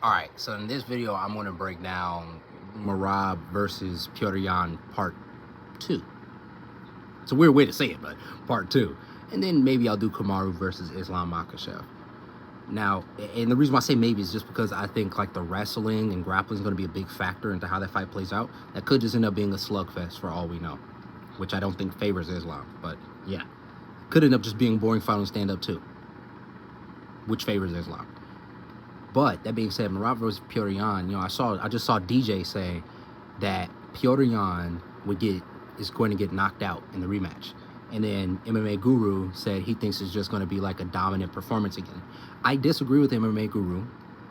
Alright, so in this video, I'm going to break down Merab versus Petr Yan part 2. It's a weird way to say it, but part 2. And then maybe I'll do Kamaru versus Islam Makhachev. Now, and the reason why I say maybe is just because I think like the wrestling and grappling is going to be a big factor into how that fight plays out. That could just end up being a slugfest for all we know, which I don't think favors Islam. But yeah, could end up just being boring fight on stand-up too, which favors Islam. But that being said, Merab versus Petr Yan, you know, I just saw DJ say that Petr Yan is going to get knocked out in the rematch. And then MMA Guru said he thinks it's just going to be like a dominant performance again. I disagree with MMA Guru,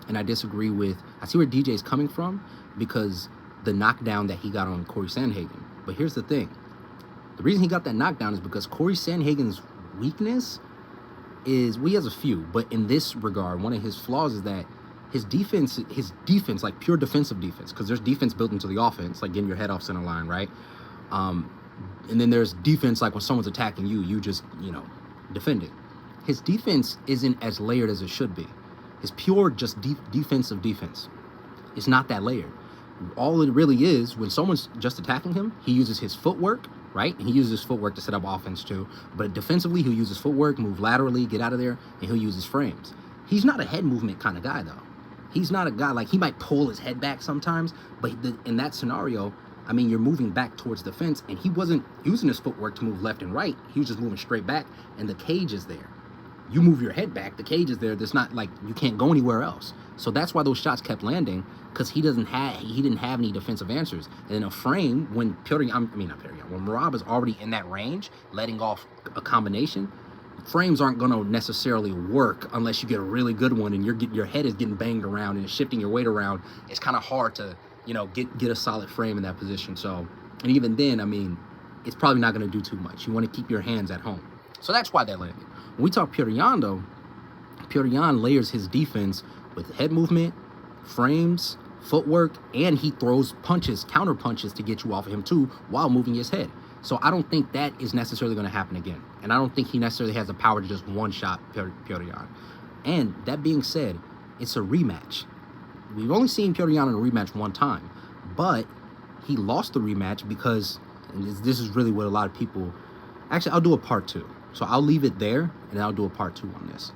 and I see where DJ is coming from because the knockdown that he got on Corey Sandhagen. But here's the thing. The reason he got that knockdown is because Corey Sandhagen's weakness is, well, he has a few, but in this regard, one of his flaws is that his defense, like pure defensive defense, because there's defense built into the offense, like getting your head off center line, right? And then there's defense, like when someone's attacking you, you just, defending. His defense isn't as layered as it should be. It's pure just defensive defense. It's not that layered. All it really is, when someone's just attacking him, he uses his footwork, right? And he uses his footwork to set up offense too. But defensively, he'll use his footwork, move laterally, get out of there, and he'll use his frames. He's not a head movement kind of guy, though. He's not a guy, like, he might pull his head back sometimes, but in that scenario, I mean, you're moving back towards the fence, and he wasn't using his footwork to move left and right. He was just moving straight back, and the cage is there. You move your head back, the cage is there. There's not, like, you can't go anywhere else. So that's why those shots kept landing, because he didn't have any defensive answers. And in a frame, when when Merab is already in that range, letting off a combination, frames aren't going to necessarily work unless you get a really good one, and your head is getting banged around and it's shifting your weight around. It's kind of hard to, get a solid frame in that position. So, and even then, I mean, it's probably not going to do too much. You want to keep your hands at home. So that's why that landed. When we talk Petr Yan, though, Petr Yan layers his defense with head movement, frames, footwork, and he throws punches, counter punches to get you off of him too while moving his head. So I don't think that is necessarily going to happen again. And I don't think he necessarily has the power to just one-shot Petr Yan. And that being said, it's a rematch. We've only seen Petr Yan in a rematch one time, but he lost the rematch because, and this is really what a lot of people, actually, I'll do a part 2. So I'll leave it there, and I'll do a part 2 on this.